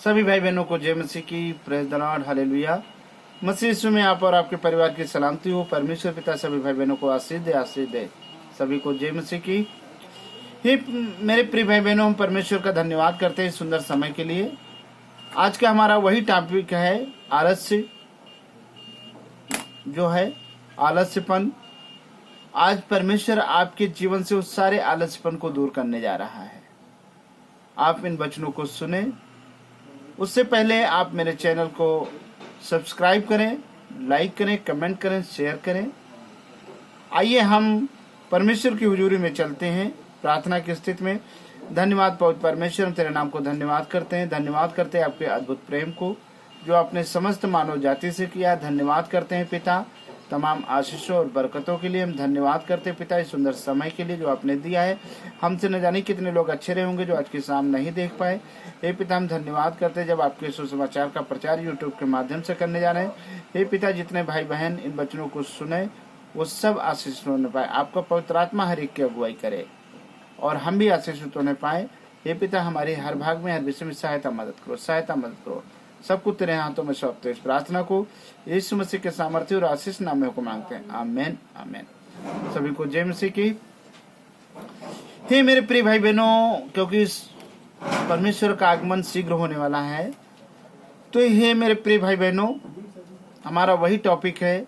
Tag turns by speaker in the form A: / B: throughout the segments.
A: सभी भाई बहनों को जय मसीह की, प्रेज द लॉर्ड, हालेलुया। मसीह यीशु में आप और आपके परिवार की सलामती हो। परमेश्वर पिता सभी भाई बहनों को आशीष दे। सभी को जय मसीह की। ये मेरे प्रिय भाई बहनों, हम परमेश्वर का धन्यवाद करते हैं सुंदर समय के लिए। आज का हमारा वही टॉपिक है आलस्य, जो है आलस्यपन। आज परमेश्वर आपके जीवन से उस सारे आलस्यपन को दूर करने जा रहा है। आप इन वचनों को सुने। उससे पहले आप मेरे चैनल को सब्सक्राइब करें, लाइक करें, कमेंट करें, शेयर करें। आइए हम परमेश्वर की हुजूरी में चलते हैं प्रार्थना की स्थिति में। धन्यवाद पवित्र परमेश्वर, हम तेरे नाम को धन्यवाद करते हैं। धन्यवाद करते हैं आपके अद्भुत प्रेम को जो आपने समस्त मानव जाति से किया। धन्यवाद करते हैं पिता तमाम आशीषों और बरकतों के लिए। हम धन्यवाद करते हैं पिता इस सुंदर समय के लिए जो आपने दिया है। हमसे न जाने कितने लोग अच्छे रहे होंगे जो आज की शाम नहीं देख पाए। हे पिता, हम धन्यवाद करते हैं जब आपके सुसमाचार का प्रचार यूट्यूब के माध्यम से करने जा रहे हैं। हे पिता, जितने भाई बहन इन वचनों को सुने वो सब आशीषित होने पाए। आपका पवित्र आत्मा हर एक की अगुवाई करे और हम भी आशीषित होने पाए। हे पिता, हमारे हर भाग में, हर विषय में सहायता मदद करो। सबको तेरे हाथों में सौंपते इस प्रार्थना को यीशु मसीह के सामर्थ्य और आशीष नाम में को मांगते हैं। आमेन आमेन। सभी को जय मसीह की। हे मेरे प्रिय भाई बहनों, क्योंकि इस परमेश्वर का आगमन शीघ्र होने वाला है, तो हे मेरे प्रिय भाई बहनों, हमारा वही टॉपिक है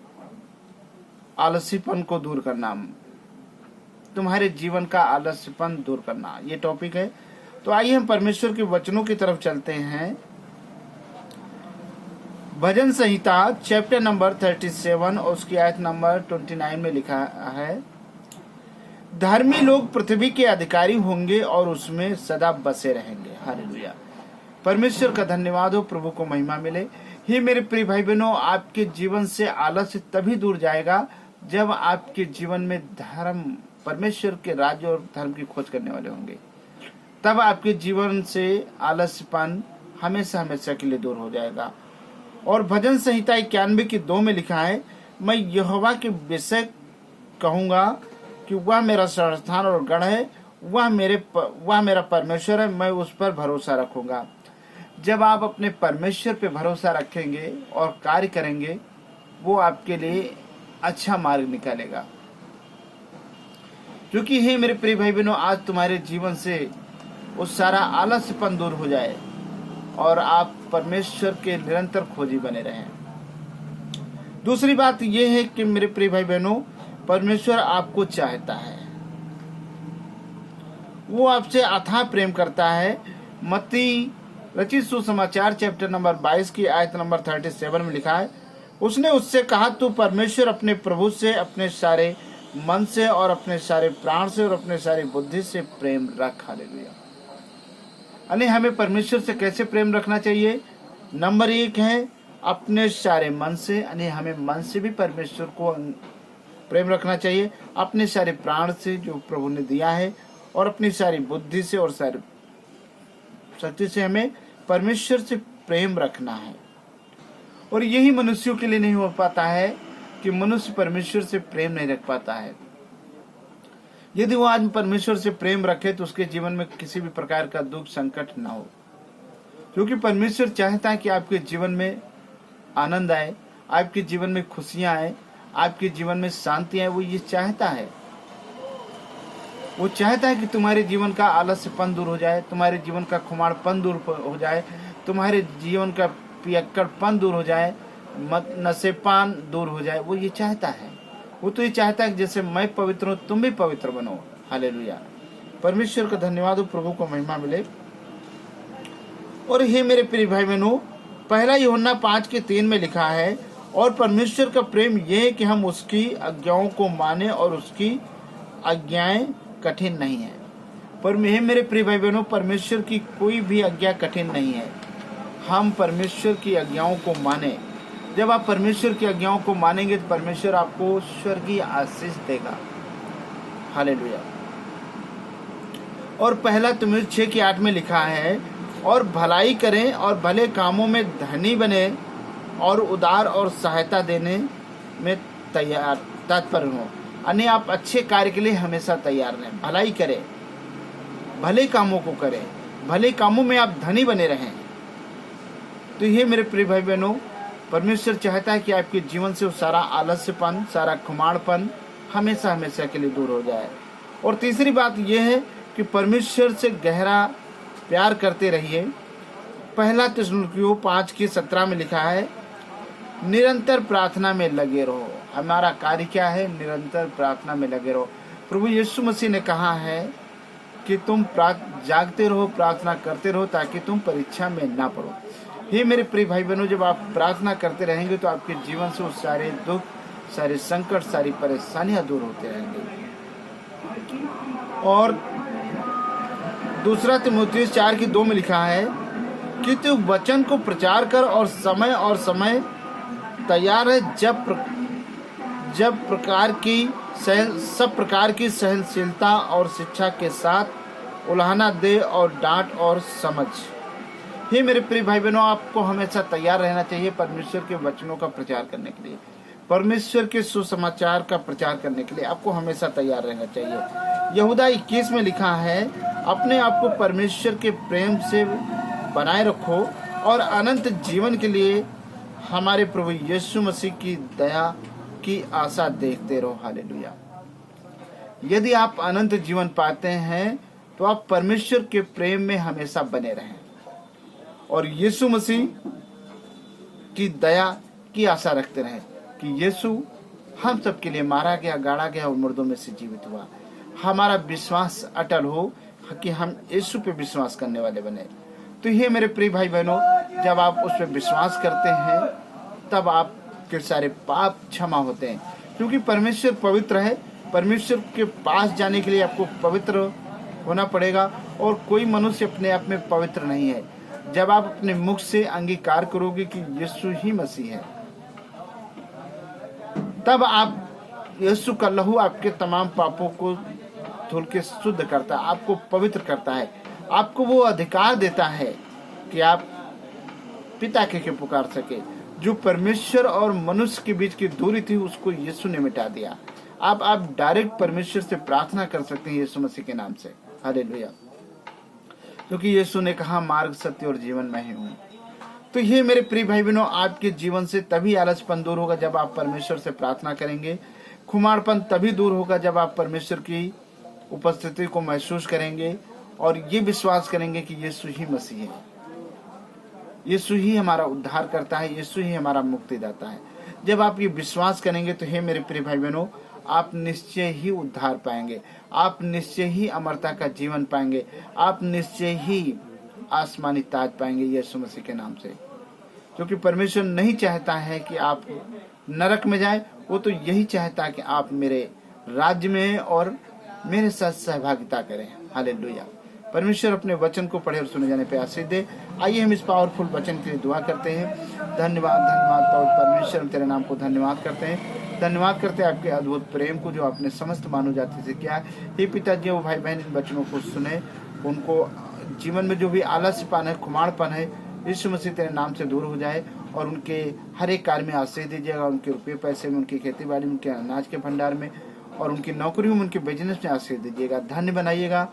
A: आलस्यपन को दूर करना। तुम्हारे जीवन का आलस्यपन दूर करना, ये टॉपिक है। तो आइए हम परमेश्वर के वचनों की तरफ चलते हैं। भजन संहिता चैप्टर नंबर 37 और उसकी आयत नंबर 29 में लिखा है, धर्मी लोग पृथ्वी के अधिकारी होंगे और उसमें सदा बसे रहेंगे। हालेलुया। परमेश्वर का धन्यवाद हो, प्रभु को महिमा मिले। हे मेरे प्रिय भाई बहनों, आपके जीवन से आलस्य तभी दूर जाएगा जब आपके जीवन में धर्म, परमेश्वर के राज्य और धर्म की खोज करने वाले होंगे। तब आपके जीवन से आलस्यपन हमेशा हमेशा के लिए दूर हो जाएगा। और भजन संहिता 91:2 में लिखा है, मैं यहोवा के विषय कहूंगा कि वह मेरा शरणस्थान और गढ़ है, वह मेरा परमेश्वर है, मैं उस पर भरोसा रखूंगा। जब आप अपने परमेश्वर पे भरोसा रखेंगे और कार्य करेंगे, वो आपके लिए अच्छा मार्ग निकालेगा। क्योंकि हे मेरे प्रिय भाई बहनों, आज तुम्हारे जीवन से वो सारा आलस्यपन दूर हो जाए और आप परमेश्वर के निरंतर खोजी बने रहें। दूसरी बात यह है कि मेरे प्रिय भाई बहनों, परमेश्वर आपको चाहता है, वो आपसे अथाह प्रेम करता है। मत्ती रचित सुसमाचार चैप्टर नंबर 22 की आयत नंबर 37 में लिखा है, उसने उससे कहा, तू परमेश्वर अपने प्रभु से अपने सारे मन से और अपने सारे प्राण से और अपने सारी बुद्धि से प्रेम रख। हालेलुया। यानी हमें परमेश्वर से कैसे प्रेम रखना चाहिए? नंबर 1 है अपने सारे मन से, यानी हमें मन से भी परमेश्वर को प्रेम रखना चाहिए, अपने सारे प्राण से जो प्रभु ने दिया है, और अपनी सारी बुद्धि से और सारी शक्ति से हमें परमेश्वर से प्रेम रखना है। और यही मनुष्यों के लिए नहीं हो पाता है कि मनुष्य परमेश्वर से प्रेम नहीं रख पाता है। यदि वो आज परमेश्वर से प्रेम रखे तो उसके जीवन में किसी भी प्रकार का दुख संकट ना हो, क्योंकि परमेश्वर चाहता है कि आपके जीवन में आनंद आए, आपके जीवन में खुशियां आए, आपके जीवन में शांति आए। वो ये चाहता है। वो चाहता है कि तुम्हारे जीवन का आलस्यपन दूर हो जाए, तुम्हारे जीवन का खुमारपन दूर हो जाए, तुम्हारे जीवन का पियक्कड़पन दूर हो जाए, नशेपान दूर हो जाए। वो ये चाहता है। वो तो ये चाहता है कि जैसे मैं पवित्र हूं तुम भी पवित्र बनो। हालेलुया। परमेश्वर का धन्यवाद हो, प्रभु को महिमा मिले। और हे मेरे प्रिय भाई बहनों, 1 यूहन्ना 5:3 में लिखा है, और परमेश्वर का प्रेम यह है कि हम उसकी आज्ञाओं को माने और उसकी आज्ञाएं कठिन नहीं है। पर हे मेरे प्रिय भाई बहनों, परमेश्वर की कोई भी आज्ञा कठिन नहीं है। हम परमेश्वर की आज्ञाओं को माने। जब आप परमेश्वर की आज्ञाओं को मानेंगे तो परमेश्वर आपको स्वर्गीय आशीष देगा। हालेलुया। और 1 तिमुथियुस 6:8 में लिखा है, और भलाई करें और भले कामों में धनी बने और उदार और सहायता देने में तत्पर हों। यानी आप अच्छे कार्य के लिए हमेशा तैयार रहें। भलाई करें, भले कामों को करें, भले कामों में आप धनी बने रहें। तो ये मेरे प्रिय भाई बहनों, परमेश्वर चाहता है कि आपके जीवन से वो सारा आलस्यपन, सारा खुमाड़पन हमेशा हमेशा के लिए दूर हो जाए। और तीसरी बात यह है कि परमेश्वर से गहरा प्यार करते रहिए। पहला थिस्सलुनीकियों 5:17 में लिखा है, निरंतर प्रार्थना में लगे रहो। हमारा कार्य क्या है? निरंतर प्रार्थना में लगे रहो। प्रभु यीशु मसीह ने कहा है कि तुम जागते रहो, प्रार्थना करते रहो, ताकि तुम परीक्षा में ना पड़ो। हे मेरे प्रिय भाई बहनों, जब आप प्रार्थना करते रहेंगे तो आपके जीवन से वो सारे दुख, सारे संकट, सारी परेशानियां दूर होते रहेंगे। और दूसरा तीमुथियुस 4:2 में लिखा है कि तू वचन को प्रचार कर और समय तैयार है, सब प्रकार की सहनशीलता और शिक्षा के साथ उलाहना दे और डांट और समझ। हे मेरे प्रिय भाई बहनों, आपको हमेशा तैयार रहना चाहिए परमेश्वर के वचनों का प्रचार करने के लिए, परमेश्वर के सुसमाचार का प्रचार करने के लिए आपको हमेशा तैयार रहना चाहिए। यहूदा 21 में लिखा है, अपने आप को परमेश्वर के प्रेम से बनाए रखो और अनंत जीवन के लिए हमारे प्रभु यीशु मसीह की दया की आशा देखते रहो। हालेलुया। यदि आप अनंत जीवन पाते हैं तो आप परमेश्वर के प्रेम में हमेशा बने रहें और यीशु मसीह की दया की आशा रखते रहें कि यीशु हम सब के लिए मारा गया, गाड़ा गया और मुर्दों में से जीवित हुआ। हमारा विश्वास अटल हो कि हम यीशु पे विश्वास करने वाले बने। तो ये मेरे प्रिय भाई बहनों, जब आप उस पर विश्वास करते हैं तब आपके सारे पाप क्षमा होते हैं, क्योंकि परमेश्वर पवित्र है। परमेश्वर के पास जाने के लिए आपको पवित्र होना पड़ेगा और कोई मनुष्य अपने आप में पवित्र नहीं है। जब आप अपने मुख से अंगीकार करोगे कि यीशु ही मसीह है, तब आप यीशु का लहू आपके तमाम पापों को धुल के शुद्ध करता है, आपको पवित्र करता है, आपको वो अधिकार देता है कि आप पिता के पुकार सके। जो परमेश्वर और मनुष्य के बीच की दूरी थी उसको यीशु ने मिटा दिया। आप डायरेक्ट परमेश्वर से प्रार्थना कर सकते हैं यीशु मसीह के नाम से। हालेलुया। क्योंकि यीशु ने कहा, मार्ग, सत्य और जीवन मैं ही हूँ। तो ये मेरे प्रिय भाई बहनों, आपके जीवन से तभी आलसपन दूर होगा जब आप परमेश्वर से प्रार्थना करेंगे। खुमारपन तभी दूर होगा जब आप परमेश्वर की उपस्थिति को महसूस करेंगे और ये विश्वास करेंगे कि यीशु ही मसीह है, यीशु ही हमारा उद्धार करता है, यीशु ही हमारा मुक्तिदाता है। जब आप ये विश्वास करेंगे तो हे मेरे प्रिय भाई बहनों, आप निश्चय ही उद्धार पाएंगे, आप निश्चय ही अमरता का जीवन पाएंगे, आप निश्चय ही आसमानी ताज पाएंगे यीशु मसीह के नाम से। क्योंकि परमेश्वर नहीं चाहता है कि आप नरक में जाएं, वो तो यही चाहता है कि आप मेरे राज्य में और मेरे साथ सहभागिता करें। हालेलुया। परमेश्वर अपने वचन को पढ़े और सुने जाने पे आशीष दे। आइए हम इस पावरफुल वचन के लिए दुआ करते हैं। धन्यवाद परमेश्वर, हम तेरे नाम को धन्यवाद करते हैं, धन्यवाद करते हैं आपके अद्भुत प्रेम को जो आपने समस्त मानव जाति से किया है। हे पिताजी, वो भाई बहन इन वचनों को सुने, उनको जीवन में जो भी आलस्यपन है, खुमाड़पन है, यीशु मसीह तेरे नाम से दूर हो जाए और उनके हर एक कार्य में आशीष दीजिएगा। उनके रुपये पैसे में, उनकी खेती बाड़ी में, उनके अनाज के भंडार में और उनकी नौकरियों में, उनके बिजनेस में आशीष दीजिएगा। धन्य बनाइएगा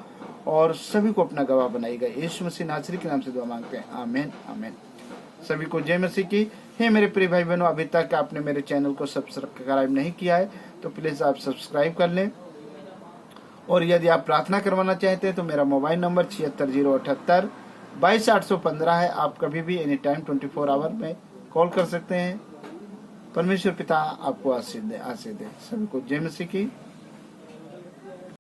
A: और सभी को अपना गवाह बनाइएगा। यीशु मसीह नासरी के नाम से दुआ मांगते हैं, आमीन आमीन। सभी को जय मसीह की। हे मेरे प्रिय भाई बहनों, अभी तक आपने मेरे चैनल को सब्सक्राइब नहीं किया है तो प्लीज आप सब्सक्राइब कर लें। और यदि आप प्रार्थना करवाना चाहते हैं तो मेरा मोबाइल नंबर 7608 22 है। आप कभी भी एनी टाइम 24 आवर में कॉल कर सकते हैं। परमेश्वर पिता आपको आशीष दे। सभी को जय मसीह की।